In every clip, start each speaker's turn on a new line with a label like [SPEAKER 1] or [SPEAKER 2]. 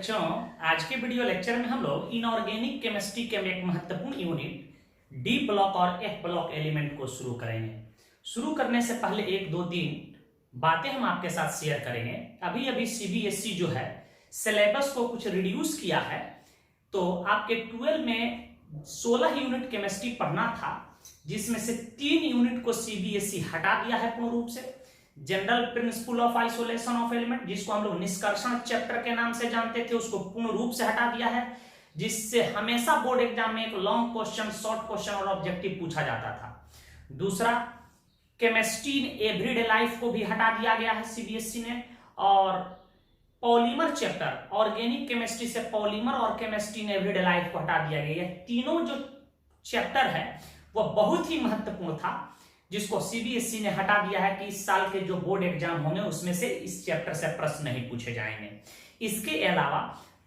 [SPEAKER 1] बच्चों, आज के वीडियो लेक्चर में हम लोग इनऑर्गेनिक केमिस्ट्री के एक महत्वपूर्ण यूनिट डी ब्लॉक और एफ ब्लॉक एलिमेंट को शुरू करेंगे। शुरू करने से पहले एक दो तीन बातें हम आपके साथ शेयर करेंगे। अभी अभी सीबीएसई जो है सिलेबस को कुछ रिड्यूस किया है, तो आपके 12 में 16 यूनिट केमिस्ट्री पढ़ना था, जिसमें से 3 यूनिट को सीबीएसई हटा दिया है पूर्ण रूप से। General principle of isolation of element, जिसको हम लोग निष्कर्षण चैप्टर के नाम से जानते थे, उसको पूर्ण रूप से हटा दिया है, जिससे हमेशा बोर्ड एग्जाम में एक लॉन्ग क्वेश्चन, शॉर्ट क्वेश्चन और ऑब्जेक्टिव पूछा जाता था। दूसरा, केमिस्ट्री इन एवरीडे लाइफ को भी हटा दिया गया है सीबीएसई ने, और पॉलीमर चैप्टर, ऑर्गेनिक केमिस्ट्री से पॉलीमर और केमिस्ट्री इन एवरीडे लाइफ को हटा दिया गया है। तीनों जो चैप्टर है वह बहुत ही महत्वपूर्ण था, जिसको सीबीएसई ने हटा दिया है कि इस साल के जो बोर्ड एग्जाम होंगे उसमें से इस चैप्टर से प्रश्न नहीं पूछे जाएंगे। इसके अलावा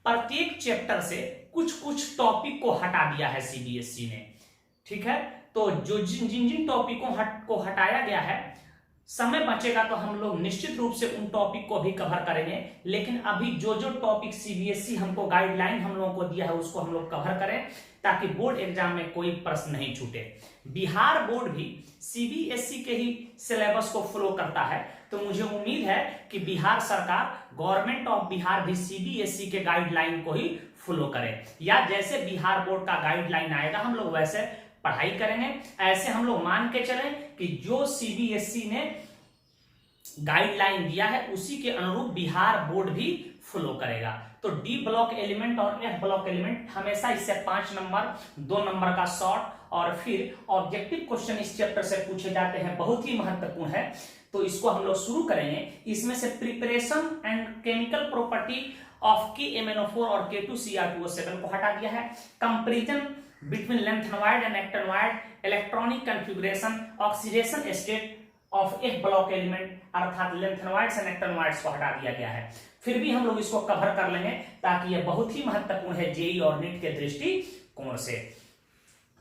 [SPEAKER 1] प्रत्येक चैप्टर से कुछ कुछ टॉपिक को हटा दिया है सीबीएसई ने। ठीक है, तो जो जिन जिन टॉपिकों को हटाया गया है, समय बचेगा तो हम लोग निश्चित रूप से उन टॉपिक को भी कवर करेंगे, लेकिन अभी जो जो टॉपिक सीबीएसई हमको गाइडलाइन हम लोगों को दिया है उसको हम लोग कवर करें, ताकि बोर्ड एग्जाम में कोई प्रश्न नहीं छूटे। बिहार बोर्ड भी सीबीएसई के ही सिलेबस को फॉलो करता है, तो मुझे उम्मीद है कि बिहार सरकार, गवर्नमेंट ऑफ बिहार भी सीबीएसई के गाइडलाइन को ही फॉलो करे, या जैसे बिहार बोर्ड का गाइडलाइन आएगा हम लोग वैसे पढ़ाई करेंगे। ऐसे हम लोग मान के चलें कि जो सीबीएसई ने गाइडलाइन दिया है उसी के अनुरूप बिहार बोर्ड भी फॉलो करेगा। तो डी ब्लॉक एलिमेंट और एफ ब्लॉक एलिमेंट हमेशा इससे 5 नंबर, 2 नंबर का शॉर्ट और फिर ऑब्जेक्टिव क्वेश्चन इस चैप्टर से पूछे जाते हैं, बहुत ही महत्वपूर्ण है। तो इसको हम लोग शुरू करेंगे। इसमें से preparation and chemical property of KMnO4 और K2Cr2O7 को हटा दिया है। Comparison between lanthanoid and actinoid, electronic configuration, oxidation state of F block element, अर्थात लेंथेनॉइड्स एंड एक्टिनॉइड्स को हटा दिया गया है। फिर भी हम लोग इसको कवर कर लेंगे, ताकि यह बहुत ही महत्वपूर्ण है जेईई और नीट के दृष्टिकोण से।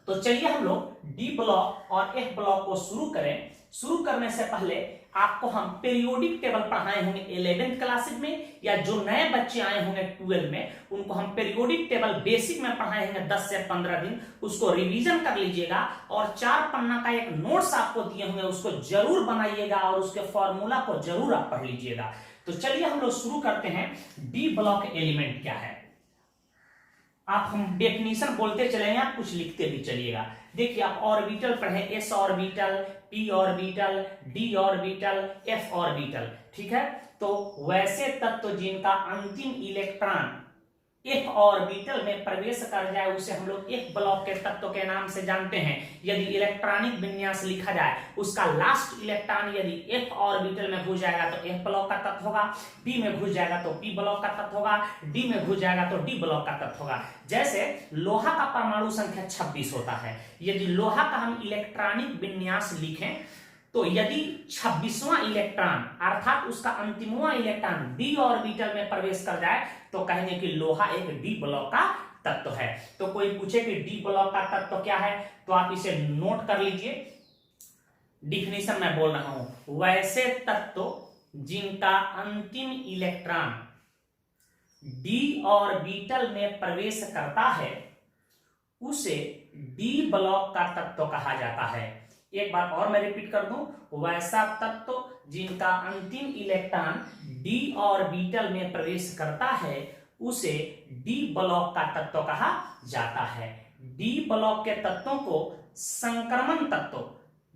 [SPEAKER 1] तो चलिए हम लोग डी ब्लॉक और एफ ब्लॉक को शुरू करें। शुरू करने से पहले आपको हम पीरियोडिक टेबल पढ़ाए होंगे 11th क्लासेज में, या जो नए बच्चे आए होंगे 12 में उनको हम पीरियोडिक टेबल बेसिक में पढ़ाए होंगे 10 से 15 दिन। उसको रिवीजन कर लीजिएगा, और 4 पन्ना का एक नोट्स आपको दिए होंगे उसको जरूर बनाइएगा, और उसके फॉर्मूला को जरूर आप पढ़ लीजिएगा। तो चलिए हम लोग शुरू करते हैं। डी ब्लॉक एलिमेंट क्या है, आप हम डेफिनेशन बोलते चलेंगे, आप कुछ लिखते भी चलिएगा। देखिए, आप ऑर्बिटल पढ़े, S orbital, P orbital, D orbital, F orbital. ठीक है, तो वैसे तत्व जिनका अंतिम इलेक्ट्रॉन एफ ऑर्बिटल में प्रवेश कर जाए उसे हम लोग एफ ब्लॉक के तत्व के नाम से जानते हैं। यदि इलेक्ट्रॉनिक विन्यास लिखा जाए, उसका लास्ट इलेक्ट्रॉन यदि एफ ऑर्बिटल में घुस जाएगा तो एफ ब्लॉक का तत्व होगा, पी में घुस जाएगा तो पी ब्लॉक का तत्व होगा, डी में घुस जाएगा तो डी ब्लॉक का तत्व होगा। जैसे लोहा का परमाणु संख्या 26 होता है, यदि लोहा का हम इलेक्ट्रॉनिक विन्यास लिखें तो यदि 26वां इलेक्ट्रॉन अर्थात उसका अंतिमवां इलेक्ट्रॉन डी ऑर्बिटल में प्रवेश कर जाए तो कहेंगे कि लोहा एक डी ब्लॉक का तत्व है। तो कोई पूछे कि डी ब्लॉक का तत्व क्या है, तो आप इसे नोट कर लीजिए। डिफिनीशन मैं बोल रहा हूं, वैसे तत्व जिनका अंतिम इलेक्ट्रॉन डी ऑर्बिटल में प्रवेश करता है उसे डी ब्लॉक का तत्व कहा जाता है। एक बार और मैं रिपीट कर दूं, वैसा तत्व जिनका अंतिम इलेक्ट्रॉन डी ऑर्बिटल में प्रवेश करता है उसे डी ब्लॉक का तत्व कहा जाता है। डी ब्लॉक के तत्वों को संक्रमण तत्व,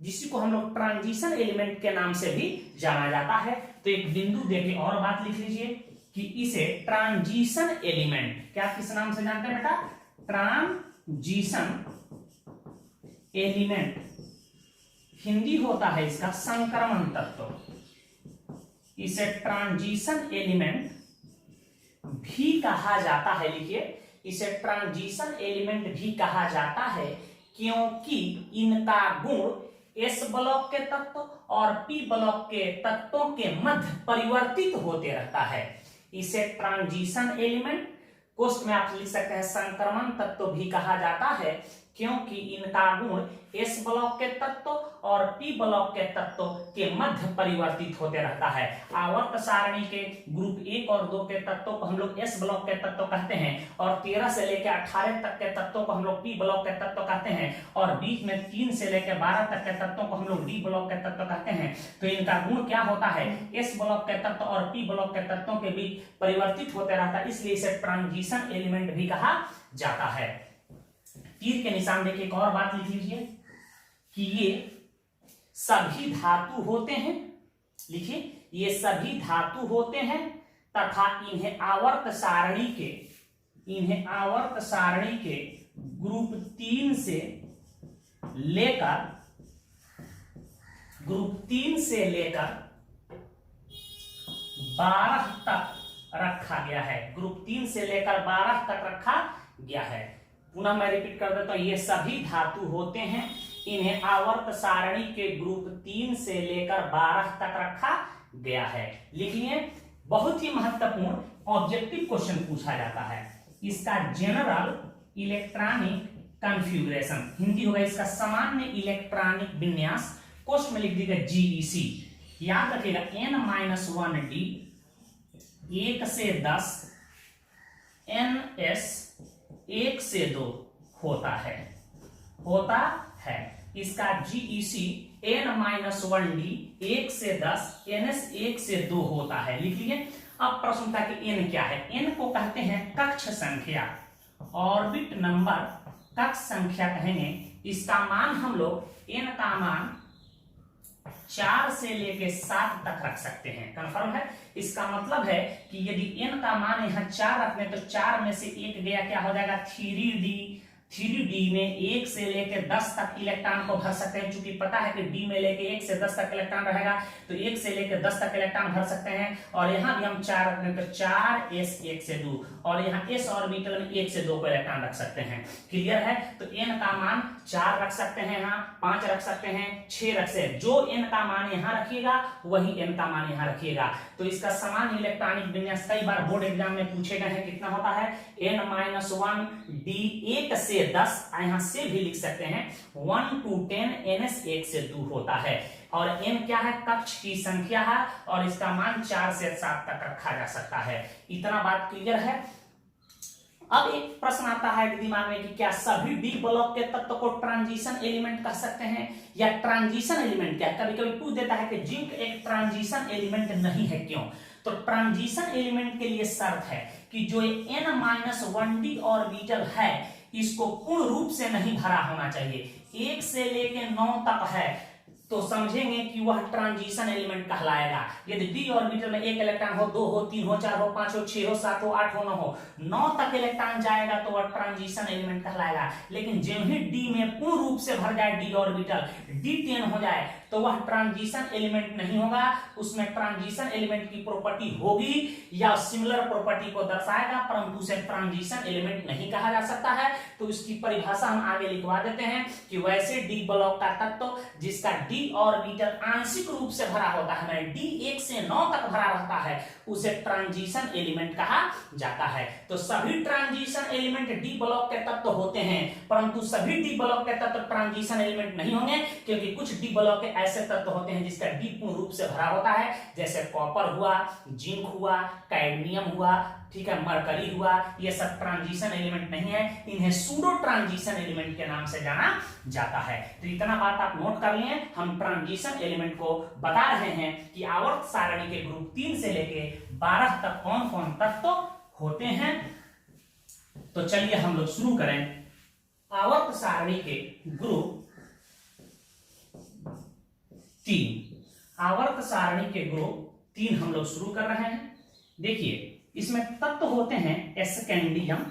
[SPEAKER 1] जिसको हम लोग ट्रांजिशन एलिमेंट के नाम से भी जाना जाता है। तो एक बिंदु देके और बात लिख लीजिए कि इसे ट्रांजिशन एलिमेंट, क्या किस नाम से जानते हैं बेटा, ट्रांजिशन एलिमेंट, हिंदी होता है इसका संक्रमण तत्व। इसे ट्रांजिशन एलिमेंट भी कहा जाता है। लिखिए, इसे ट्रांजिशन एलिमेंट भी कहा जाता है क्योंकि इनका गुण एस ब्लॉक के तत्व और पी ब्लॉक के तत्वों के मध्य परिवर्तित होते रहता है। इसे ट्रांजिशन एलिमेंट कोष्ठ में आप लिख सकते हैं संक्रमण तत्व भी कहा जाता है, क्योंकि इनका गुण एस ब्लॉक के तत्व और पी ब्लॉक के तत्व के मध्य परिवर्तित होते रहता है। आवर्त सारणी के ग्रुप 1 और 2 के तत्वों को हम लोग एस ब्लॉक के तत्व कहते हैं, और 13 से लेकर 18 तक के तत्वों को हम लोग पी ब्लॉक के तत्व कहते हैं, और बीच में 3 से लेकर 12 तक के तत्वों को हम लोग डी ब्लॉक के तत्व कहते हैं। तो इनका गुण क्या होता है, एस ब्लॉक के तत्व और पी ब्लॉक के तत्वों के बीच परिवर्तित होते रहता है, इसलिए इसे ट्रांजिशन एलिमेंट भी कहा जाता है। तीर के निशान देखिए, एक और बात लिख लीजिए कि ये सभी धातु होते हैं, लिखिए ये सभी धातु होते हैं तथा इन्हें आवर्त सारणी के ग्रुप 3 से लेकर 12 तक रखा गया है। ग्रुप 3 से लेकर 12 तक रखा गया है। पुनः मैं रिपीट कर देता हूं, ये सभी धातु होते हैं, इन्हें आवर्त सारणी के ग्रुप 3 से लेकर 12 तक रखा गया है। लिखिए, बहुत ही महत्वपूर्ण ऑब्जेक्टिव क्वेश्चन पूछा जाता है। इसका जनरल इलेक्ट्रॉनिक कॉन्फ़िगरेशन, हिंदी होगा इसका सामान्य इलेक्ट्रॉनिक विन्यास, कोष्ठ में लिख दीजिएगा जीईसी। याद रखिएगा n-1d 1 से 10 ns 1 से 2 होता है। इसका जीईसी n-1d 1 से 10 ns 1 से 2 होता है। लिख लिए। अब प्रश्न था कि n क्या है। n को कहते हैं कक्ष संख्या, ऑर्बिट नंबर, कक्ष संख्या कहेंगे। इसका मान हम लोग n का मान 4 से लेके 7 तक रख सकते हैं। कंफर्म है। इसका मतलब है कि यदि n का मान यहाँ 4 रखने तो 4 में से 1 गया, क्या हो जाएगा 3d में 1 से लेके 10 तक इलेक्ट्रॉन को भर सकते हैं। चूंकि पता है कि d में लेके 1 से 10 तक इलेक्ट्रॉन रहेगा, तो 1 से लेके 10 तक इलेक्ट्रॉन भर सकते हैं। और यहाँ भी हम 4 रखने तो 4 s 1 से 2, और यहाँ s ऑर्बिटल में 1 से 2 को इलेक्ट्रॉन रख सकते हैं। क्लियर है। तो n का मान 4 रख सकते हैं, यहाँ 5 रख सकते हैं, 6 रख सकते हैं। जो n का मान यहाँ रखिएगा वही n का मान यहाँ रखिएगा। तो इसका समान इलेक्ट्रॉनिक विन्यास कई बार बोर्ड एग्जाम में पूछे गए हैं। कितना होता है n-1d 1 से 10, यहां से भी लिख सकते हैं 1 to 10 ns 1 से 2 होता है। और n क्या है, कक्ष की संख्या है, और इसका मान 4 से 7 तक रखा जा सकता है। इतना बात क्लियर है। अब एक प्रश्न आता है दिमाग में कि क्या सभी डी ब्लॉक के तत्व को ट्रांजिशन एलिमेंट कह सकते हैं, या ट्रांजिशन एलिमेंट क्या है। कभी कभी पूछ देता है कि जिंक एक ट्रांजिशन एलिमेंट नहीं है, क्यों। तो ट्रांजिशन एलिमेंट के लिए शर्त है कि जो n-1d ऑर्बिटल है इसको पूर्ण रूप से नहीं भरा होना चाहिए। 1 से लेके 9 तक है तो समझेंगे कि वह ट्रांजिशन एलिमेंट कहलाएगा। यदि डी ऑर्बिटल में 1 इलेक्ट्रॉन हो, 2 हो, 3 हो, 4 हो, 5 हो, 6 हो, 7 हो, 8 हो, 9 हो, 9 तक इलेक्ट्रॉन जाएगा तो वह ट्रांजिशन एलिमेंट कहलाएगा। लेकिन जब ही डी में पूर्ण रूप से भर जाए डी ऑर्बिटल, D10 हो जाए, तो वह ट्रांजिशन एलिमेंट नहीं होगा। उसमें ट्रांजिशन एलिमेंट की प्रॉपर्टी होगी या सिमिलर प्रॉपर्टी को दर्शाएगा, परंतु उसे ट्रांजिशन एलिमेंट नहीं कहा जा सकता है। तो इसकी परिभाषा हम आगे लिखवा देते हैं कि वैसे डी ब्लॉक का तत्व जिसका डी ऑर्बिटल आंशिक रूप से भरा होता है, डी 1 से 9 तक भरा रहता है, उसे ट्रांजिशन एलिमेंट कहा जाता है। तो सभी ट्रांजिशन एलिमेंट डी ब्लॉक के तत्व होते हैं, परंतु सभी डी ब्लॉक के तत्व ट्रांजिशन एलिमेंट नहीं होंगे, क्योंकि कुछ डी ब्लॉक के ऐसे तत्व होते हैं जिसका डी पूर्ण रूप से भरा होता है, जैसे कॉपर हुआ, जिंक हुआ, कैडमियम हुआ, ठीक है, मरकरी हुआ। ये सब ट्रांजिशन एलिमेंट नहीं है, इन्हें सूडो ट्रांजिशन एलिमेंट के नाम से जाना जाता है। तो इतना बात आप नोट कर लिए। हम ट्रांजिशन एलिमेंट को बता रहे हैं कि आवर्त सारणी के ग्रुप 3 से लेके 12 तक कौन कौन तत्व होते हैं। तो चलिए हम लोग शुरू करें। आवर्त सारणी के ग्रुप 3, आवर्त सारणी के ग्रुप 3 हम लोग शुरू कर रहे हैं। देखिए, इसमें तत्व होते हैं स्कैंडियम,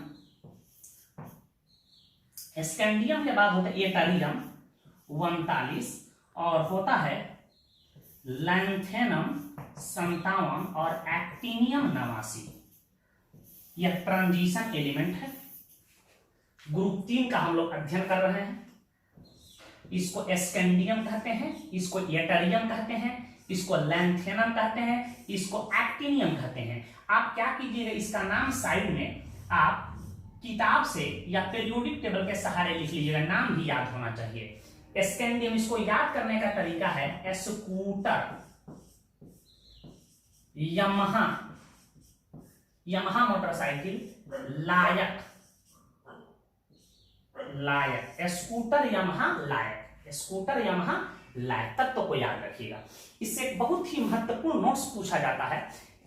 [SPEAKER 1] स्कैंडियम के बाद होता है एटरियम 39, और होता है लैंथेनम 57 और एक्टिनियम 89। यह ट्रांजिशन एलिमेंट है। ग्रुप 3 का हम लोग अध्ययन कर रहे हैं। इसको स्कैंडियम कहते हैं, इसको एटरियम कहते हैं, इसको लैंथेनम कहते हैं, इसको एक्टिनियम कहते हैं। आप क्या कीजिएगा, इसका नाम साइड में आप किताब से या पीरियोडिक टेबल के सहारे लिख लीजिएगा, नाम भी याद होना चाहिए। स्कैंडियम, इसको याद करने का तरीका है स्कूटर, यमहा, यमहा मोटरसाइकिल, लायक, लायक, स्कूटर यमहा लायक, स्कूटर यमहा लायक, तत्व को याद रखिएगा। इससे एक बहुत ही महत्वपूर्ण नोट्स पूछा जाता है।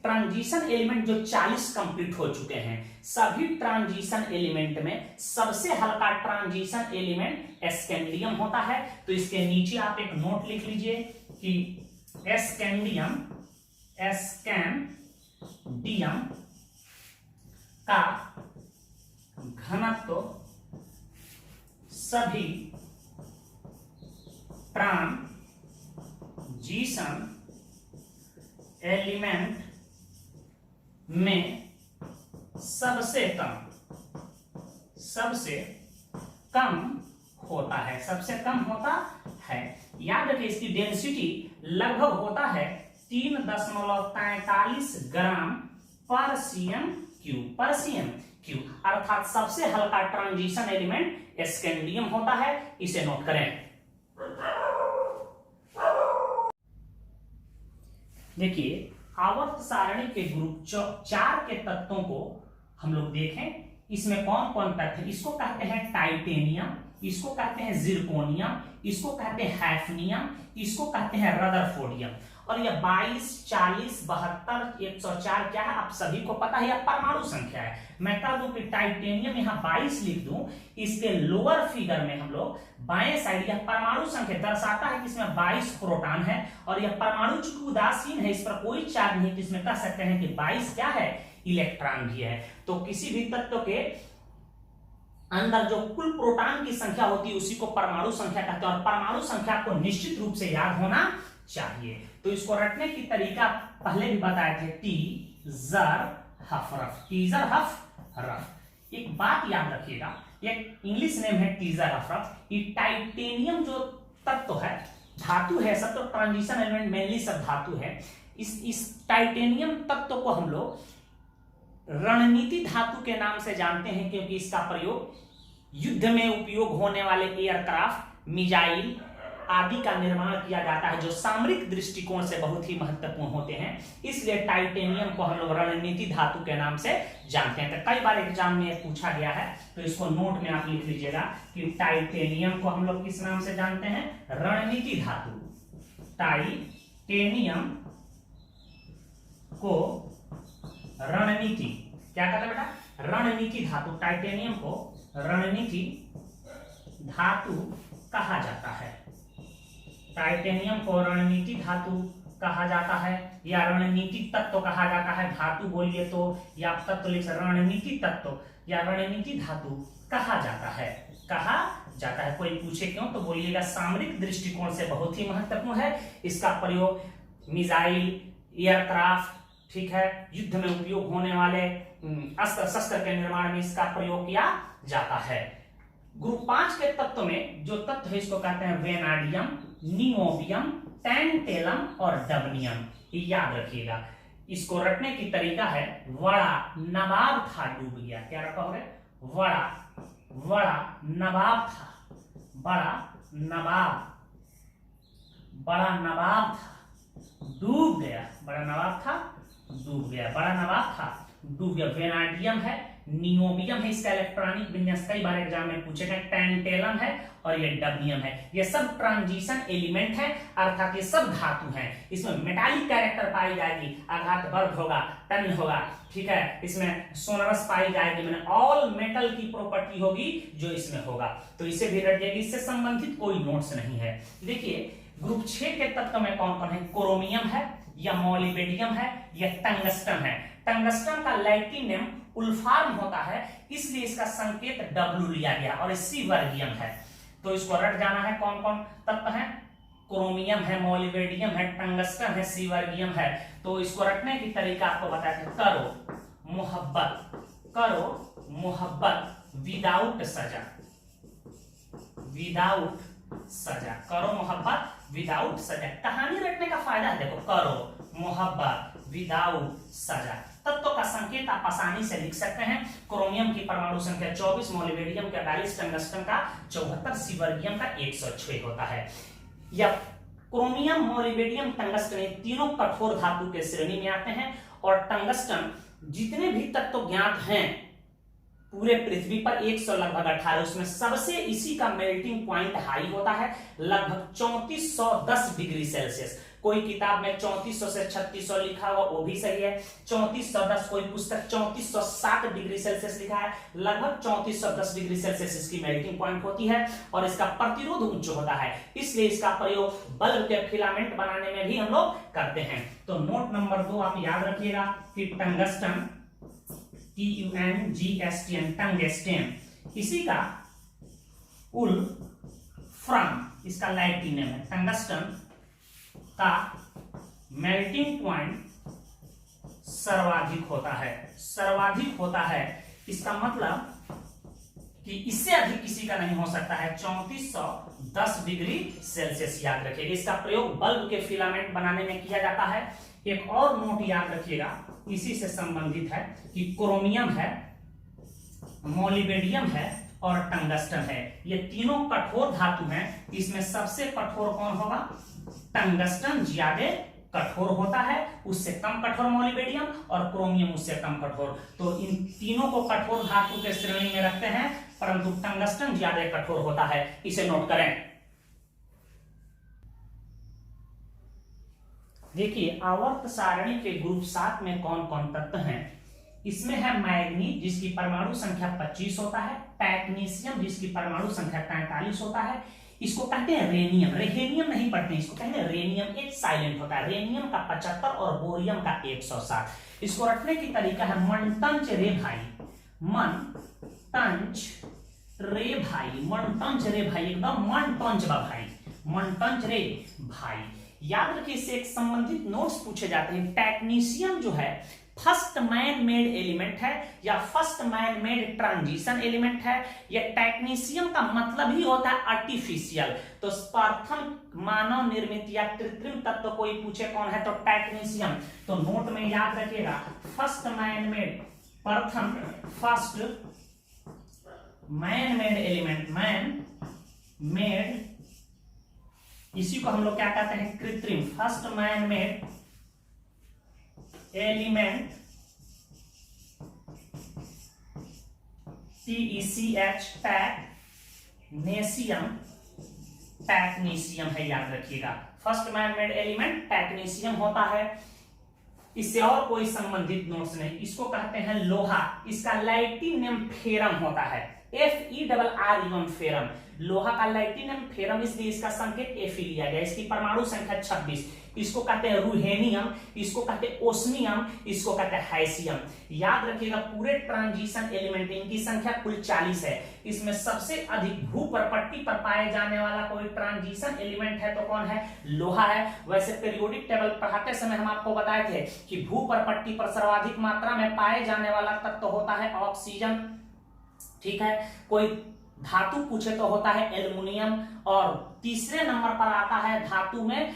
[SPEAKER 1] ट्रांजिशन एलिमेंट जो 40 कंप्लीट हो चुके हैं, सभी ट्रांजिशन एलिमेंट में सबसे हल्का ट्रांजिशन एलिमेंट स्कैंडियम होता है। तो इसके नीचे आप एक नोट लिख लीजिए कि स्कैंडियम, स्कैंडियम का घनत्व सभी ट्रांजिशन एलिमेंट में सबसे कम होता है, सबसे कम होता है। याद रखिए इसकी डेंसिटी लगभग होता है 3.43 ग्राम पर सीएम क्यूब, अर्थात सबसे हल्का ट्रांजिशन एलिमेंट स्कैंडियम होता है। इसे नोट करें। देखिए आवर्त सारणी के ग्रुप 4 के तत्वों को हम लोग देखें। इसमें कौन कौन तत्व है? इसको कहते हैं टाइटेनियम, इसको कहते हैं जिरकोनियम, इसको कहते हैं हैफनियम, इसको कहते हैं रदरफोर्डियम। और यह 22, 40, 72, 104 क्या है आप सभी को पता है, यह परमाणु संख्या है। मैं कह दूं कि टाइटेनियम यहां 22 लिख दूं, इसके लोअर फिगर में हम लोग बाएं साइड यह परमाणु संख्या दर्शाता है कि इसमें 22 प्रोटॉन है, और यह परमाणु चूंकि उदासीन है, इस पर कोई चार्ज नहीं, तो इसमें कह सकते हैं कि 22 क्या है, इलेक्ट्रॉन भी है। तो किसी भी तत्व के अंदर जो कुल प्रोटॉन की संख्या होती है उसी को परमाणु संख्या कहते हैं, और परमाणु संख्या को निश्चित रूप से याद होना चाहिए। तो इसको रटने की तरीका पहले भी बताए थे, टीजर-हफ-रफ, टीजर-हफ-रफ। एक बात याद रखिएगा, एक इंग्लिश नेम है टीजर-हफ-रफ। ये टाइटेनियम जो तत्व है, धातु है, सब तो ट्रांजिशन एलिमेंट मेनली सब धातु है। इस टाइटेनियम तत्व को हम लोग रणनीति धातु के नाम से जानते हैं, क्योंकि इसका प्रयोग युद्ध में उपयोग होने वाले एयरक्राफ्ट, मिसाइल आदि का निर्माण किया जाता है, जो सामरिक दृष्टिकोण से बहुत ही महत्वपूर्ण होते हैं। इसलिए टाइटेनियम को हम लोग रणनीति धातु के नाम से जानते हैं। तो कई बार एग्जाम में पूछा गया है, तो इसको नोट में आप लिख लीजिएगा कि टाइटेनियम को हम लोग किस नाम से जानते हैं, रणनीति धातु। टाइटेनियम को रणनीति क्या कहते हैं बेटा, रणनीति धातु। टाइटेनियम को रणनीति धातु कहा जाता है। टाइटेनियम को रणनीति धातु कहा जाता है, या रणनीति तत्व कहा जाता है। धातु बोलिए तो या तत्व लिख सकते, रणनीति तत्व या रणनीति धातु कहा जाता है, कहा जाता है। कोई पूछे क्यों, तो बोलिएगा सामरिक दृष्टिकोण से बहुत ही महत्वपूर्ण है। इसका प्रयोग मिसाइल, एयरक्राफ्ट, ठीक है, युद्ध में उपयोग होने वाले अस्त्र शस्त्र के निर्माण में इसका प्रयोग किया जाता है। ग्रुप 5 के तत्व में जो तत्व है इसको कहते हैं वेनाडियम, नियोबियम, टैंटेलम और डबनियम। याद रखिएगा। इसको रटने की तरीका है, बड़ा नवाब था डूब गया। क्या रखा होगा, बड़ा नवाब था, बड़ा नवाब था डूब गया, बड़ा नवाब था डूब गया, बड़ा नवाब था डूब गया। वेनाडियम है, नियोबियम है, इसका इलेक्ट्रॉनिक विन्यास कई बार एग्जाम में पूछेगा, टैंटेलम है और ये डबनियम है। ये सब ट्रांजिशन एलिमेंट है, अर्थात ये सब धातु हैं। इसमें मेटालिक कैरेक्टर पाई जाएगी, आघात वर्ग होगा, टन होगा, ठीक है, इसमें सोनरस पाई जाएगी, मैंने ऑल मेटल की प्रॉपर्टी होगी जो इसमें होगा। तो इसे भी रट जाएगी, इससे संबंधित कोई नोट्स नहीं है। देखिए ग्रुप 6 के तत्व में कौन कौन है, क्रोमियम है, या मोलिबेडियम है, या टंगस्टन है। टंगस्टन का लैटिन नेम उल्फार्म होता है, इसलिए इसका संकेत W लिया गया, और सी वर्गियम है। तो इसको रट जाना है, कौन कौन तत्व है, क्रोमियम है, मोलिबेडियम है, टंगस्टन है, सी वर्गियम है। तो इसको रटने की तरीका आपको बताया था, करो मोहब्बत विदाउट सजा, करो मोहब्बत विदाउट सजा। कहानी रटने का फायदा है, देखो, करो मोहब्बत विदाउट सजा, तत्व का संकेत आप आसानी से लिख सकते हैं। क्रोमियम की परमाणु संख्या 24, मोलिबेडियम का 42, टंगस्टन का 74, सिबर्गियम का 106 होता है। या क्रोमियम, मोलिबेडियम, टंगस्टन तीनों कठोर धातु के श्रेणी में आते हैं। और टंगस्टन जितने भी तत्व ज्ञात हैं पूरे पृथ्वी पर 100 लगभग 18, उसमें सबसे इसी का मेल्टिंग पॉइंट हाई होता है, लगभग 3410 डिग्री सेल्सियस। कोई किताब में 3400 से 3600 लिखा हुआ, वो भी सही है। 3410, कोई पुस्तक 3460 डिग्री सेल्सियस लिखा है, लगभग 3410 डिग्री सेल्सियस इसकी मेल्टिंग पॉइंट होती है। और इसका प्रतिरोध उच्च होता है, इसलिए इसका प्रयोग बल्ब के फिलामेंट बनाने में भी हम लोग करते हैं। तो नोट नंबर 2 आप याद रखिएगा कि टंगस्टन, TUNGSTN, टंगस्टेन, इसी का उल्फ्रम इसका लैटिन नेम है। टंगस्टन का मेल्टिंग पॉइंट सर्वाधिक होता है। इसका मतलब कि इससे अधिक किसी का नहीं हो सकता है, 3410 डिग्री सेल्सियस याद रखिएगा। इसका प्रयोग बल्ब के फिलामेंट बनाने में किया जाता है। एक और नोट याद रखिएगा, इसी से संबंधित है कि क्रोमियम है, मोलिबेडियम है और टंगस्टन है, ये तीनों कठोर धातु हैं। इसमें सबसे कठोर कौन होगा? टंगस्टन ज्यादा कठोर होता है, उससे कम कठोर मोलिबेडियम, और क्रोमियम उससे कम कठोर। तो इन तीनों को कठोर धातु के श्रेणी में रखते हैं, परंतु टंगस्टन ज्यादा कठोर होता है, इसे नोट करें। देखिए आवर्त सारणी के ग्रुप 7 में कौन कौन तत्व हैं। इसमें है मैग्नीज जिसकी परमाणु संख्या 25 होता है, टेक्नीशियम जिसकी परमाणु संख्या 43 होता है, इसको कहते हैं रेनियम, रेहेनियम नहीं पढ़ते, इसको कहते हैं रेनियम, एक साइलेंट होता है, रेनियम का 75 और बोरियम का 160। इसको रखने की तरीका है मनटंच रे भाई, मनटंच रे भाई, मनटंच रे भाई, एकदम मनटंच बा भाई, मनटंच रे भाई। याद रखिए, इससे एक संबंधित नोट्स पूछे जाते हैं। टेक्नीशियम जो है फर्स्ट मैन मेड एलिमेंट है या first man made transition element है। या टेक्नीशियम का मतलब ही होता है आर्टिफिशियल, तो प्रथम मानव निर्मित या कृत्रिम तत्व कोई पूछे कौन है तो टेक्नीशियम। तो नोट में याद रखिएगा फर्स्ट मैन मेड, प्रथम first man made element, man made, इसी को हम लोग क्या कहते हैं? कृत्रिम, first man made element, TECH, technetium, technetium है, याद रखिएगा। First man made element technetium होता है। इससे और कोई संबंधित नोट्स नहीं। इसको कहते हैं लोहा, इसका लैटिन नेम फेरम होता है, FERREM, फेरम। लोहा का लैटिन नेम फेरम, इसलिए इसका संकेत Fe लिया गया। इसकी परमाणु संख्या 26। इसको कहते हैं रूहेनियम, इसको कहते हैं ओस्मियम, इसको कहते हैं हाइसियम। याद रखिएगा पूरे ट्रांजिशन एलिमेंट इनकी संख्या कुल 40 है। इसमें सबसे अधिक भूपर्पट्टी पर पाए जाने वाला कोई ट्रांजिशन एलिमेंट है तो कौन है? लोहा है। वैसे पीरियोडिक टेबल पढ़ाते समय हम आपको बताए थे कि भूपर्पट्टी पर सर्वाधिक मात्रा में पाए जाने वाला तत्व होता है ऑक्सीजन, ठीक है। कोई धातु पूछे तो होता है एल्युमिनियम, और तीसरे नंबर पर आता है धातु में,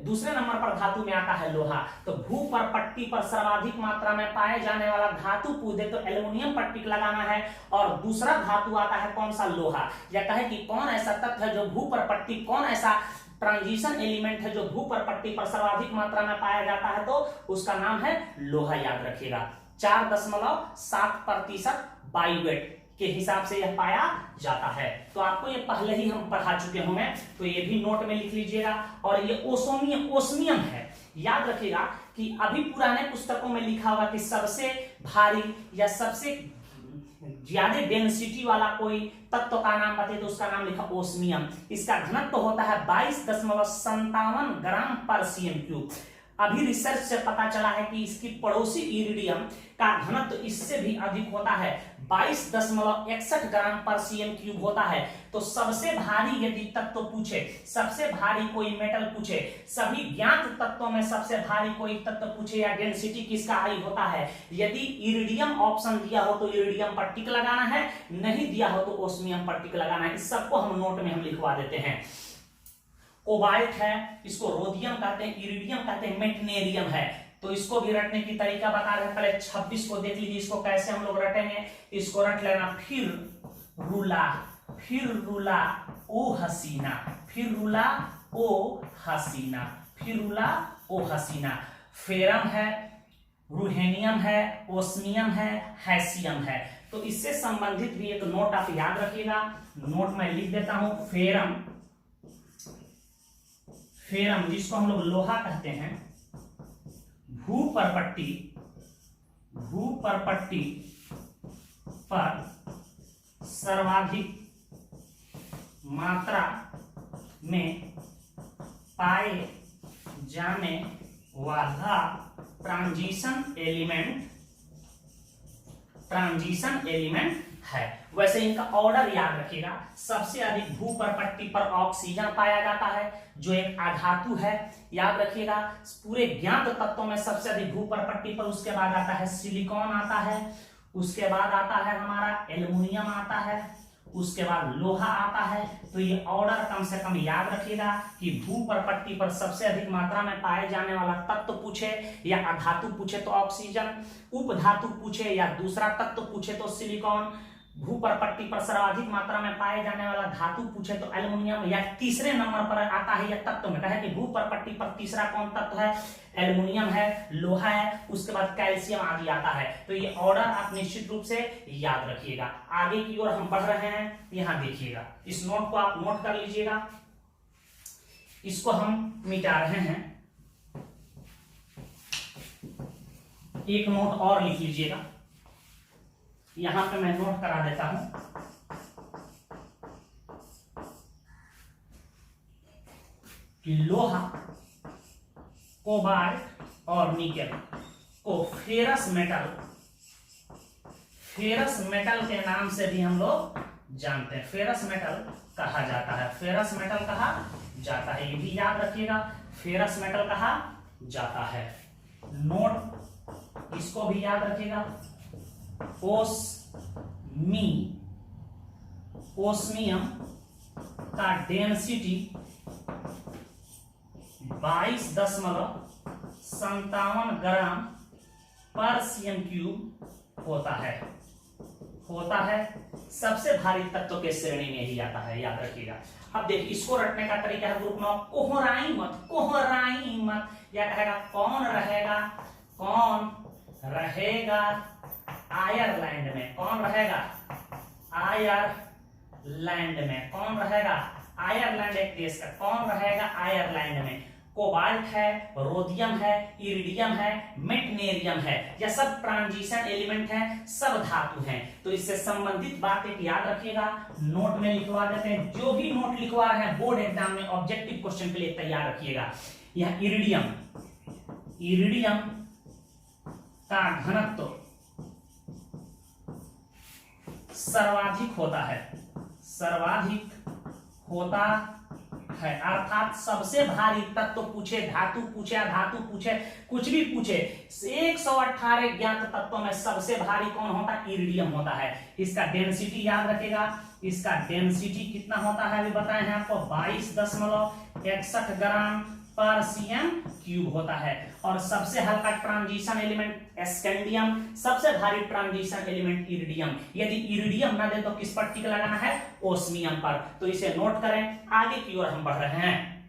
[SPEAKER 1] दूसरे नंबर पर धातु में आता है लोहा। तो भूपर्पट्टी पर सर्वाधिक मात्रा में पाए जाने वाला धातु पूछे तो एल्युमिनियम पर टिक लगाना है, और दूसरा धातु आता है कौन सा? लोहा। या कहे कि कौन ऐसा तत्व है जो भूपर्पट्टी, कौन ऐसा ट्रांजिशन एलिमेंट है जो भूपर्पट्टी पर सर्वाधिक मात्रा में पाया जाता है, तो उसका नाम है लोहा, याद रखिएगा। 4.7% बाइवेट के हिसाब से यह पाया जाता है। तो आपको ये पहले ही हम पढ़ा चुके होंगे, तो ये भी नोट में लिख लीजिएगा। और ये ओस्मियम है, याद रखिएगा कि अभी पुराने पुस्तकों में लिखा होगा कि सबसे भारी या सबसे ज्यादा डेंसिटी वाला कोई तत्व का नाम बताइए तो उसका नाम लिखा ओस्मियम। इसका घनत्व होता है 22.57 ग्राम पर cm³। अभी रिसर्च से पता चला है कि इसकी पड़ोसी इरिडियम का घनत्व इससे भी अधिक होता है, 22.61 ग्राम पर cm³ होता है। तो सबसे भारी यदि तत्व पूछे, सबसे भारी कोई मेटल पूछे, सभी ज्ञात तत्वों में सबसे भारी कोई तत्व पूछे या डेंसिटी किसका हाई होता है, यदि इरिडियम ऑप्शन दिया हो तो इरिडियम पर टिक लगाना है, नहीं दिया हो तो ओस्मियम पर टिक लगाना है। इस सबको हम नोट में हम लिखवा देते हैं। कोबाल्ट है, इसको रोडियम कहते हैं, इरिडियम कहते हैं, मेटनेरियम है। तो इसको भी रटने की तरीका बता रहे हैं। पहले 26 को देख लीजिए, इसको कैसे हम लोग रटेंगे। इसको रट लेना, फिर रूला ओ हसीना, फिर रूला ओ हसीना, फिर रूला ओ हसीना। फेरम है, रूहेनियम है, ओस्मियम है, हैसियम है। तो इससे संबंधित भी एक नोट आप याद रखिएगा। नोट में लिख देता हूं, फेरम, फेरम जिसको हम लोग लोहा कहते हैं, भूपरपट्टी पर सर्वाधिक मात्रा में पाए जाने वाला ट्रांजिशन एलिमेंट है। वैसे इनका ऑर्डर याद रखिएगा। सबसे अधिक भूपरपट्टी पर ऑक्सीजन पाया जाता है, जो एक अधातु है, याद रखिएगा। पूरे ज्ञात तत्वों में सबसे अधिक भूपरपट्टी पर, उसके बाद आता है सिलिकॉन आता है, उसके बाद आता है हमारा एल्युमिनियम आता है, उसके बाद लोहा आता है। तो ये ऑर्डर कम से कम याद रखिएगा कि भूपरपट्टी पर सबसे अधिक मात्रा में पाए जाने वाला तत्व पूछे या अधातु पूछे तो ऑक्सीजन, उपधातु पूछे या दूसरा तत्व पूछे तो सिलिकॉन, भूपरपट्टी पर सर्वाधिक मात्रा में पाए जाने वाला धातु पूछे तो एल्युमिनियम, या तीसरे नंबर पर आता है यह तत्व में कहे कि भूपरपट्टी पर तीसरा कौन तत्व है, एल्युमिनियम है, लोहा है, उसके बाद कैल्शियम आदि आता है। तो ये ऑर्डर आप निश्चित रूप से याद रखिएगा। आगे की ओर हम बढ़ रहे हैं, यहां देखिएगा, इस नोट को आप नोट कर लीजिएगा। इसको हम मिटा रहे हैं, एक नोट और लिख लीजिएगा। यहां पे मैं नोट करा देता हूं, कि लोहा, कोबाल्ट और निकेल को फेरस मेटल के नाम से भी हम लोग जानते हैं। फेरस मेटल कहा जाता है, फेरस मेटल कहा जाता है, ये भी याद रखिएगा, फेरस मेटल कहा जाता है। नोट इसको भी याद रखिएगा। ओस्मियम का डेंसिटी 22.57 ग्राम पर cm क्यूब होता है। सबसे भारी तत्व के श्रेणी में ही आता है, याद रखिएगा। अब देखिए, इसको रटने का तरीका है ग्रुप में, कोहराई मत, या कहेगा कौन रहेगा आयरलैंड में, कौन रहेगा आयरलैंड एक देश का, कौन रहेगा आयरलैंड में। कोबाल्ट है, रोडियम है, इरिडियम है, मेटनेरियम है, यह सब ट्रांजिशन एलिमेंट हैं, सब धातु हैं। तो इससे संबंधित बात एक याद रखिएगा, नोट में लिखवा देते हैं। जो भी नोट लिखवा रहे हैं बोर्ड एग्जाम में ऑब्जेक्टिव क्वेश्चन के लिए तैयार रखिएगा। यह इरिडियम का घनत्व सर्वाधिक होता है, अर्थात सबसे भारी तत्व पूछे, धातु पूछे, अधातु पूछे, कुछ भी पूछे, 118 ज्ञात तत्वों में सबसे भारी कौन होता है, इरिडियम होता है। इसका डेंसिटी याद रखेगा, इसका डेंसिटी कितना होता है अभी बताए हैं आपको, 22.61 ग्राम पर cm क्यूब होता है। और सबसे हल्का ट्रांजिशन एलिमेंट स्कैंडियम, सबसे भारी ट्रांजिशन एलिमेंट इरिडियम। यदि इरिडियम ना दे तो किस पर टिक लगाना है, ओस्मियम पर। तो इसे नोट करें, आगे की ओर हम बढ़ रहे हैं।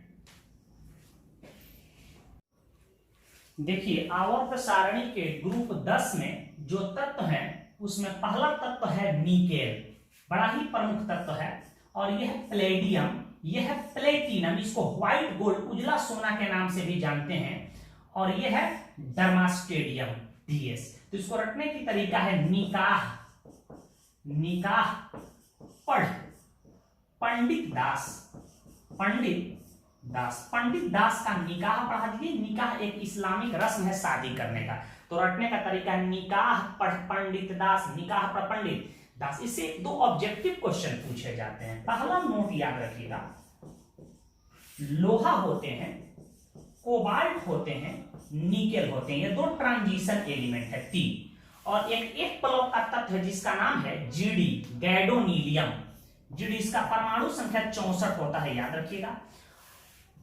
[SPEAKER 1] देखिए, आवर्त सारणी के ग्रुप 10 में जो तत्व है उसमें पहला तत्व है निकेल, बड़ा ही प्रमुख तत्व है। और यह प्लेडियम, यह है प्लेटिनम, इसको व्हाइट गोल्ड, उजला सोना के नाम से भी जानते हैं। और यह है डर्मास्टेडियम DS। तो इसको रखने की तरीका है, निकाह पढ़, पंडित दास का निकाह पढ़ा दीजिए। निकाह एक इस्लामिक रस्म है शादी करने का। तो रटने का तरीका है, निकाह पढ़ पंडित दास, निकाह पढ़ पंडित दास। इससे 2 ऑब्जेक्टिव क्वेश्चन पूछे जाते हैं। पहला नोट याद रखिएगा, लोहा होते हैं, कोबाल्ट होते हैं, निकेल होते हैं, ये 2 ट्रांजिशन एलिमेंट है 3। और एक ब्लॉक का तत्व है जिसका नाम है GD, गैडोनीलियम। GD इसका परमाणु संख्या 64 होता है, याद रखिएगा।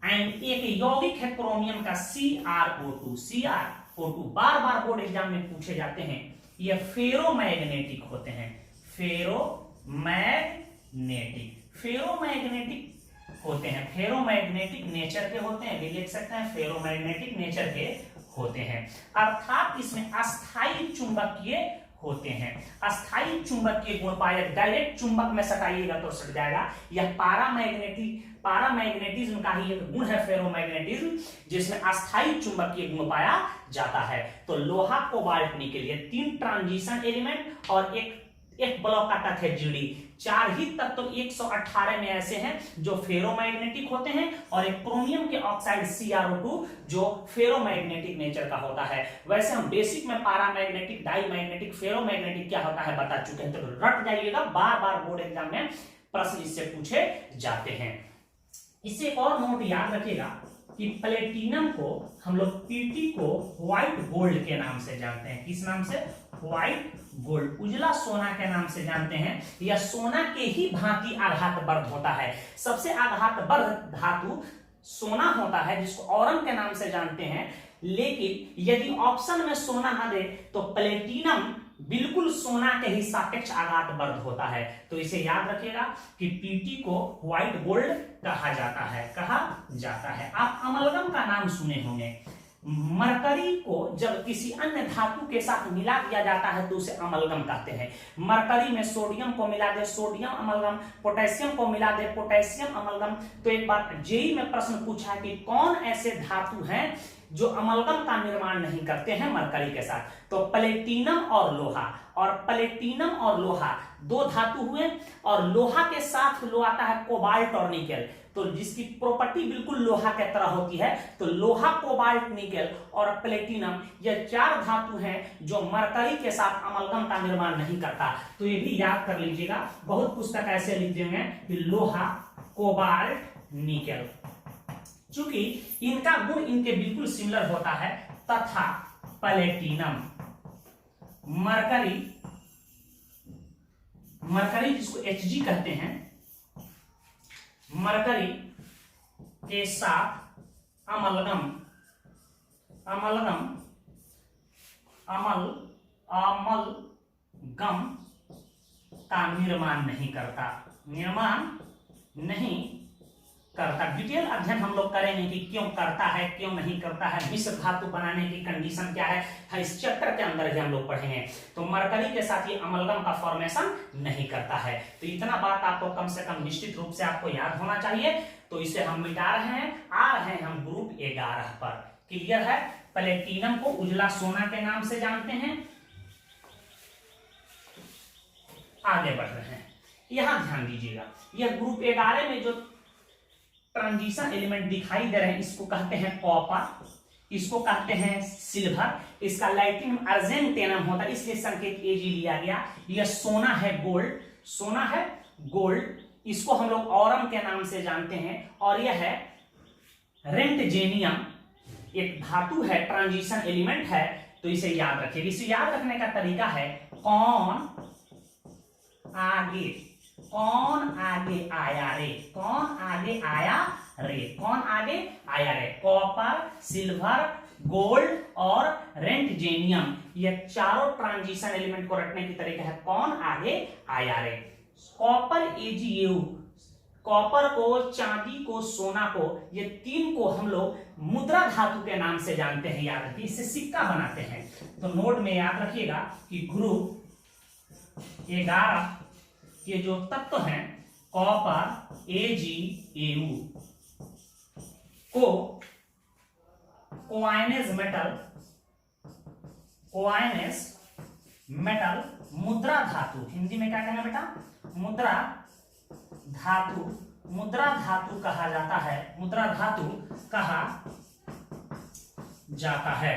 [SPEAKER 1] एंड एक यौगिक है क्रोमियम का CrO2 O2 बार बार बोर्ड एग्जाम में पूछे जाते हैं। ये फेरोमैग्नेटिक होते हैं, फेरोमैग्नेटिक होते हैं, फेरोमैग्नेटिक नेचर के होते हैं, भी लिख सकते हैं फेरोमैग्नेटिक नेचर के होते हैं। अर्थात इसमें अस्थायी चुंबकीय होते हैं। अस्थायी चुंबकीय गुण पाए, डायरेक्ट चुंबक में सटाइएगा तो सट जाएगा। यह पारामैग्नेटिज्म का ही एक गुण है फेरोमैग्नेटिज्म, जिसमें अस्थायी चुंबकीय गुण पाया जाता है। तो लोहा कोबाल्ट निकल, ये 3 ट्रांजिशन एलिमेंट और एक ब्लॉक का तत्व है जीडी। 4 ही तत्व 118 में ऐसे हैं जो फेरोमैग्नेटिक होते हैं, और एक क्रोमियम के ऑक्साइड CrO2 जो फेरोमैग्नेटिक नेचर का होता है। वैसे हम बेसिक में पारामैग्नेटिक, डाईमैग्नेटिक, फेरोमैग्नेटिक क्या होता है बता चुके हैं, तो रट जाइएगा, बार बार बोर्ड एग्जाम में प्रश्न इससे पूछे जाते हैं। इससे एक और नोट याद रखिएगा कि प्लेटिनम को हम लोग पीटी को व्हाइट गोल्ड के नाम से जानते हैं। किस नाम से? व्हाइट गोल्ड, उजला सोना के नाम से जानते हैं। यह सोना के ही भांति आघातवर्ध होता है। सबसे आघातवर्ध धातु सोना होता है, जिसको औरन के नाम से जानते हैं। लेकिन यदि ऑप्शन में सोना ना दे तो प्लेटिनम बिल्कुल सोना के ही सापेक्ष आघातवर्ध होता है। तो इसे याद रखिएगा कि पीटी को व्हाइट गोल्ड कहा जाता है। आप अमलगम का नाम सुने होंगे। मरकरी को जब किसी अन्य धातु के साथ मिला दिया जाता है तो उसे अमलगम कहते हैं। मरकरी में सोडियम को मिला दे, सोडियम अमलगम, पोटेशियम को मिला दे, पोटेशियम अमलगम। तो एक बार जेईई में प्रश्न पूछा है कि कौन ऐसे धातु हैं जो अमलगम का निर्माण नहीं करते हैं मरकरी के साथ, तो प्लेटिनम और लोहा। और प्लेटिनम और लोहा 2 धातु हुए, और लोहा के साथ लो आता है कोबाल्ट और निकेल, तो जिसकी प्रॉपर्टी बिल्कुल लोहा के तरह होती है। तो लोहा, कोबाल्ट, निकेल और प्लेटिनम, ये 4 धातु हैं जो मरकरी के साथ अमलगम का निर्माण नहीं करता। तो ये भी याद कर लीजिएगा, बहुत पुस्तक ऐसे लिख देंगे कि लोहा, कोबाल्ट, निकेल, चूंकि इनका गुण इनके बिल्कुल सिमिलर होता है, तथा प्लेटिनम, मरकरी जिसको Hg कहते हैं, मरकरी के साथ अमलगम का निर्माण नहीं करता। डिटेल अध्ययन हम लोग करेंगे कि क्यों करता है, क्यों नहीं करता है, मिश्र धातु बनाने की कंडीशन क्या है, इस चैप्टर के अंदर ही हम लोग पढ़ेंगे। तो मरकरी के साथ ये अमलगम का फॉर्मेशन नहीं करता है। तो इतना बात आपको कम से कम निश्चित रूप से आपको याद होना चाहिए। तो इसे हम मिटा रहे हैं, आ रहे हैं हम ग्रुप 11 पर। क्लियर है? प्लेटिनम को उजला सोना के नाम से जानते हैं। आगे बढ़ रहे हैं, यहां ध्यान दीजिएगा, यह ग्रुप 11 में जो ट्रांजिशन एलिमेंट दिखाई दे रहे हैं, इसको कहते हैं कॉपर, इसको कहते हैं सिल्वर, इसका लैटिन में अर्जेंटेनम होता है, इसलिए संकेत Ag लिया गया। यह सोना है गोल्ड, इसको हम लोग औरम के नाम से जानते हैं। और यह है रेंटजेनियम, एक धातु है, ट्रांजिशन एलिमेंट है। तो इसे याद रखिए। इसे याद रखने का तरीका है, कौन आगे आया रे, कॉपर, सिल्वर, गोल्ड और रेंटजेनियम, ये चारों ट्रांजिशन एलिमेंट को रखने की तरीका है, कौन आगे आया रे। कॉपर AgAu, कॉपर को, चांदी को, सोना को, ये 3 को हम लोग मुद्रा धातु के नाम से जानते हैं। याद रखिए, इससे सिक्का बनाते हैं। तो नोट में याद रखिएगा कि ग्रुप 11 के जो तत्व हैं, कॉपर AgAu को कोआइनेज मेटल मुद्रा धातु, हिंदी में क्या कहना बेटा? मुद्रा धातु कहा जाता है,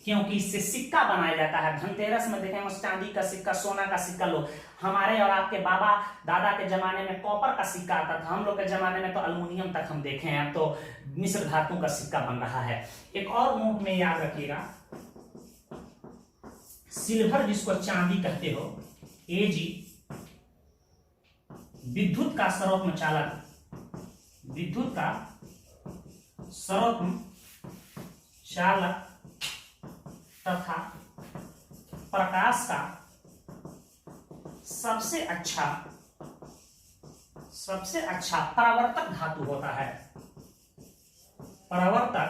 [SPEAKER 1] क्योंकि इससे सिक्का बनाया जाता है। धनतेरस में देखेंगे चांदी का सिक्का, सोना का सिक्का। लो, हमारे और आपके बाबा दादा के जमाने में कॉपर का सिक्का आता था, हम लोग के जमाने में तो अल्युमिनियम तक हम देखे हैं। तो मिश्र धातु का सिक्का बन रहा है। एक और नोट में याद रखिएगा, सिल्वर जिसको चांदी कहते हो, Ag विद्युत का सर्वोत्म चालक तथा प्रकाश का सबसे अच्छा परावर्तक धातु होता है। परावर्तक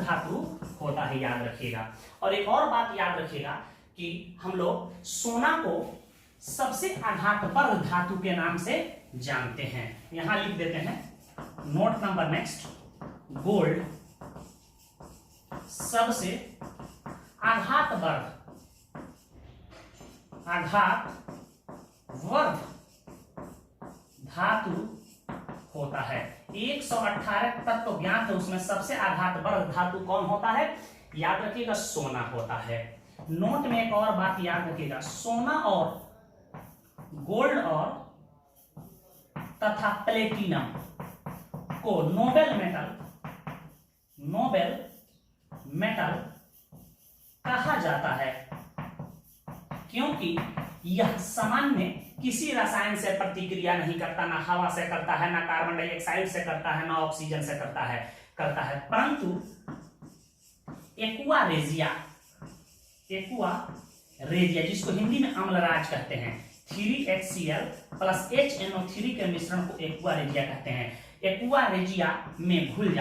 [SPEAKER 1] धातु होता है, याद रखिएगा। और एक और बात याद रखिएगा कि हम लोग सोना को सबसे आघातवर्ध धातु के नाम से जानते हैं। यहां लिख देते हैं नोट नंबर नेक्स्ट, गोल्ड सबसे आघातवर्ध धातु होता है। 118 तत्व ज्ञात है, उसमें सबसे आघातवर्ध धातु कौन होता है? याद रखिएगा, सोना होता है। नोट में एक और बात याद रखिएगा, सोना और गोल्ड और तथा प्लेटिनम को नोबेल मेटल कहा जाता है, क्योंकि यह सामान्य किसी रसायन से प्रतिक्रिया नहीं करता, ना हवा से करता है, ना कार्बन डाइऑक्साइड से करता है, ना ऑक्सीजन से करता है, परंतु एक्वा रेजिया जिसको हिंदी में अम्लराज कहते हैं, 3HCl प्लस HNO3 के मिश्रण को एक्वा रेजिया कहते हैं। एक्वा रेजिया में घुल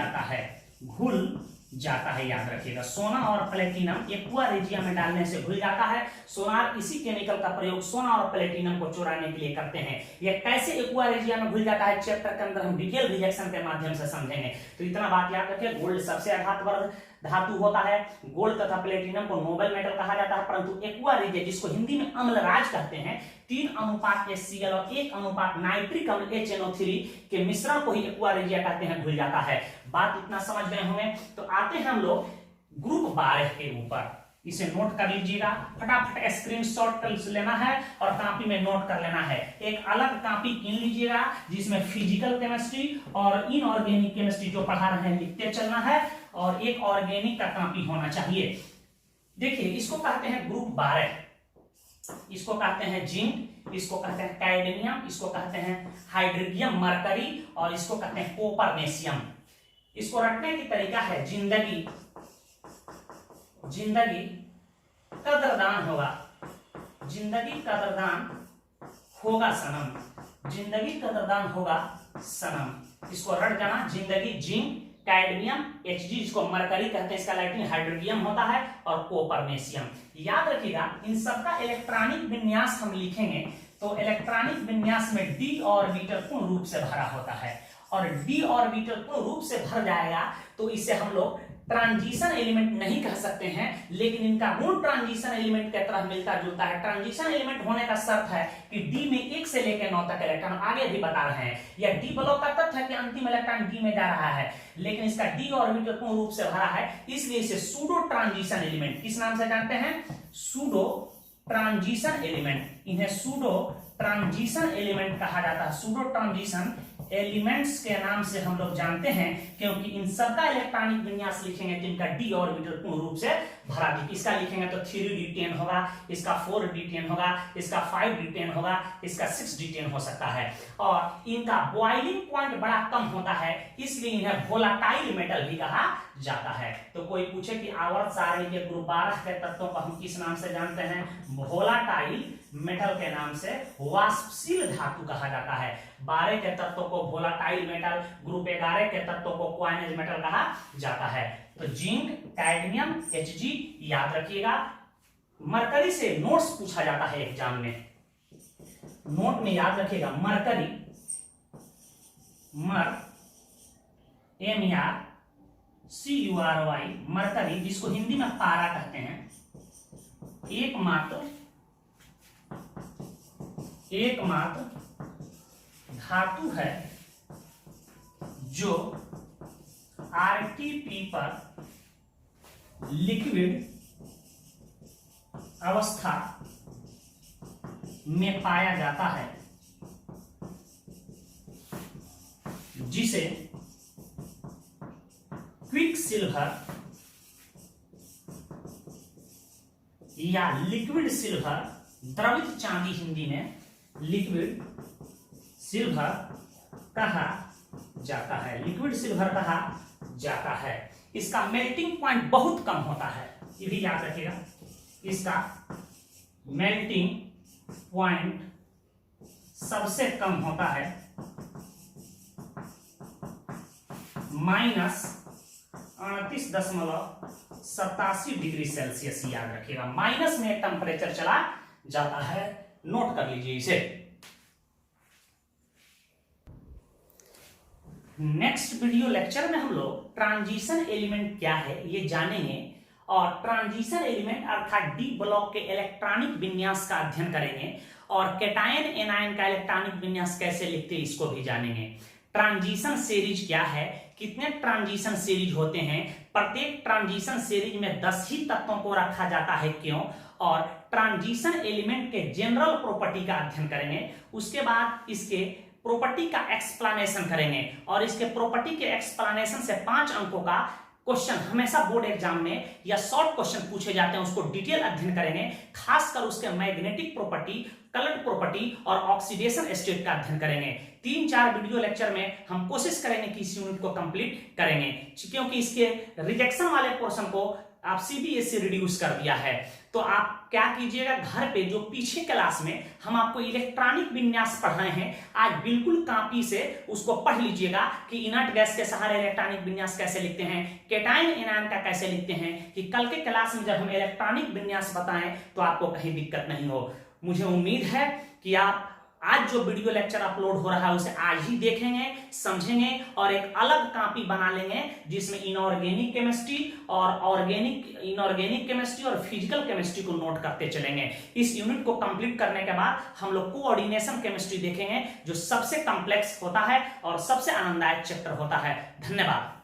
[SPEAKER 1] जाता है, याद रखिएगा। सोना और प्लेटिनम एक्वा रेजिया में डालने से घुल जाता है। सोनार इसी केमिकल का प्रयोग सोना और प्लेटिनम को चुराने के लिए करते हैं। यह कैसे एक्वा रेजिया में घुल जाता है, चैप्टर के अंदर हम डिटेल रिएक्शन के माध्यम से समझेंगे। तो इतना बात याद रखिए, गोल्ड सबसे आघातवर्ध धातु होता है। गोल्ड तथा प्लेटिनम को नोबेल मेटल कहा जाता है, परंतु एक्वा रेजिया जिसको हिंदी में अम्लराज कहते हैं, 3:HCl और 1 नाइट्रिक अम्ल HNO3 के मिश्रण को ही एक्वा रेजिया कहते हैं, घुल जाता है। बात इतना समझ गए होंगे। तो आते हैं हम लोग ग्रुप 12 के ऊपर, इसे नोट कर लीजिएगा। फटाफट स्क्रीनशॉट लेना है और कॉपी में नोट कर लेना है। एक अलग कॉपी कीन लीजिएगा जिसमें फिजिकल केमिस्ट्री और इनऑर्गेनिक केमिस्ट्री जो पढ़ा रहे हैं लिखते चलना है, और एक ऑर्गेनिक का कॉपी होना चाहिए। देखिए, इसको कहते हैं ग्रुप 12, इसको कहते हैं जिंक, इसको कहते हैं कैडमियम, इसको कहते हैं हाइड्रोजियम मरकरी, और इसको कहते हैं कॉपर-नेशियम। इसको रखने की तरीका है, जिंदगी कदरदान होगा, जिंदगी कदरदान होगा सनम। इसको रट जाना, जिंदगी जिंक, कैडमियम, Hg जिसको मरकरी कहते हैं, इसका लैटिन हाइड्रोजियम होता है, और कॉपर-नेशियम। याद रखिएगा, इन सबका इलेक्ट्रॉनिक विन्यास हम लिखेंगे तो इलेक्ट्रॉनिक विन्यास में d ऑर्बिटल पूर्ण रूप से भरा होता है, और d ऑर्बिटल पूर्ण रूप से भर जाएगा तो इसे हम लोग ट्रांजिशन एलिमेंट नहीं कह सकते हैं, लेकिन इनका गुण ट्रांजिशन एलिमेंट की तरह मिलता जुलता है। ट्रांजिशन एलिमेंट होने का शर्त है कि डी में 1 से लेकर 9 तक इलेक्ट्रॉन, आगे भी बता रहे हैं। यह डी ब्लॉक का तथ्य है कि अंतिम इलेक्ट्रॉन डी में जा रहा है, लेकिन इसका डी ऑर्बिटल पूर्ण रूप से भरा है, इसलिए इसे सूडो ट्रांजिशन एलिमेंट किस नाम से जानते हैं? Pseudo transition element. इन्हें सूडो ट्रांजिशन एलिमेंट कहा जाता है। सूडो ट्रांजिशन एलिमेंट्स के नाम से हम लोग जानते हैं, क्योंकि इन सबका इलेक्ट्रॉनिक विन्यास लिखेंगे तो इनका डी ऑर्बिटल पूर्ण रूप से भरा दिखे। इसका लिखेंगे तो 3d10 होगा, इसका 4d10 होगा, इसका 5d10 होगा, इसका 6d10 हो सकता है। और इनका बॉइलिंग पॉइंट बड़ा कम होता है, इसलिए इन्हें वोलाटाइल मेटल भी कहा जाता है। तो कोई पूछे कि आवर्त सारणी के ग्रुप 12 के तत्वों को हम किस नाम से जानते हैं? वोलाटाइल मेटल के नाम से, वाष्पशील धातु कहा जाता है। 12 के तत्वों को वोलाटाइल मेटल, ग्रुप 11 के तत्वों को क्वाइनेज मेटल कहा जाता है। तो जिंक, कैडमियम, Hg याद रखिएगा। मरकरी से नोट्स पूछा जाता है एग्जाम में, नोट में याद रखिएगा, मरकरी, MrCury, मरकरी जिसको हिंदी में पारा कहते हैं, एकमात्र धातु है जो RTP पर लिक्विड अवस्था में पाया जाता है, जिसे क्विकसिल्वर या लिक्विड सिल्वर, द्रवित चांदी हिंदी में लिक्विड सिल्वर कहा जाता है, लिक्विड सिल्वर कहा जाता है। इसका मेल्टिंग पॉइंट बहुत कम होता है, ये भी याद रखिएगा, इसका मेल्टिंग पॉइंट सबसे कम होता है -38.87 डिग्री सेल्सियस, याद रखिएगा। माइनस में टेम्परेचर चला जाता है, नोट कर लीजिए इसे। नेक्स्ट वीडियो लेक्चर में हम लोग ट्रांजिशन एलिमेंट क्या है ये जानेंगे और ट्रांजिशन एलिमेंट अर्थात डी ब्लॉक के इलेक्ट्रॉनिक विन्यास का अध्ययन करेंगे और कैटायन एनायन का इलेक्ट्रॉनिक विन्यास कैसे लिखते हैं इसको भी जानेंगे। ट्रांजिशन सीरीज क्या है, कितने ट्रांजिशन सीरीज होते हैं, प्रत्येक ट्रांजिशन सीरीज में 10 ही तत्वों को रखा जाता है क्यों, और ट्रांजिशन एलिमेंट के जनरल प्रॉपर्टी का अध्ययन करेंगे। उसके बाद इसके प्रॉपर्टी का एक्सप्लेनेशन करेंगे और इसके प्रॉपर्टी के एक्सप्लेनेशन से 5 अंकों का क्वेश्चन हमेशा बोर्ड एग्जाम में या शॉर्ट क्वेश्चन पूछे जाते हैं, उसको डिटेल अध्ययन करेंगे। खासकर उसके मैग्नेटिक प्रॉपर्टी, कलर प्रॉपर्टी और ऑक्सीडेशन स्टेट का अध्ययन करेंगे। 3-4 वीडियो लेक्चर में हम कोशिश करेंगे कि इस यूनिट को कंप्लीट करेंगे, क्योंकि इसके रिजेक्शन वाले पोर्शन को आप सीबीएसई रिड्यूस कर दिया है। तो आप क्या कीजिएगा, घर पे जो पीछे क्लास में हम आपको इलेक्ट्रॉनिक विन्यास पढ़ रहे हैं, आज बिल्कुल कॉपी से उसको पढ़ लीजिएगा कि इनर्ट गैस के सहारे इलेक्ट्रॉनिक विन्यास कैसे लिखते हैं, कैटायन एनायन का कैसे लिखते हैं, कि कल के क्लास में जब हम इलेक्ट्रॉनिक विन्यास बताएं तो आपको कहीं दिक्कत नहीं हो। मुझे उम्मीद है कि आप आज जो वीडियो लेक्चर अपलोड हो रहा है उसे आज ही देखेंगे, समझेंगे और एक अलग कॉपी बना लेंगे जिसमें इनऑर्गेनिक केमिस्ट्री और इनऑर्गेनिक केमिस्ट्री और फिजिकल केमिस्ट्री को नोट करते चलेंगे। इस यूनिट को कंप्लीट करने के बाद हम लोग कोऑर्डिनेशन केमिस्ट्री देखेंगे जो सबसे कॉम्प्लेक्स होता है और सबसे आनंददायक चैप्टर होता है। धन्यवाद।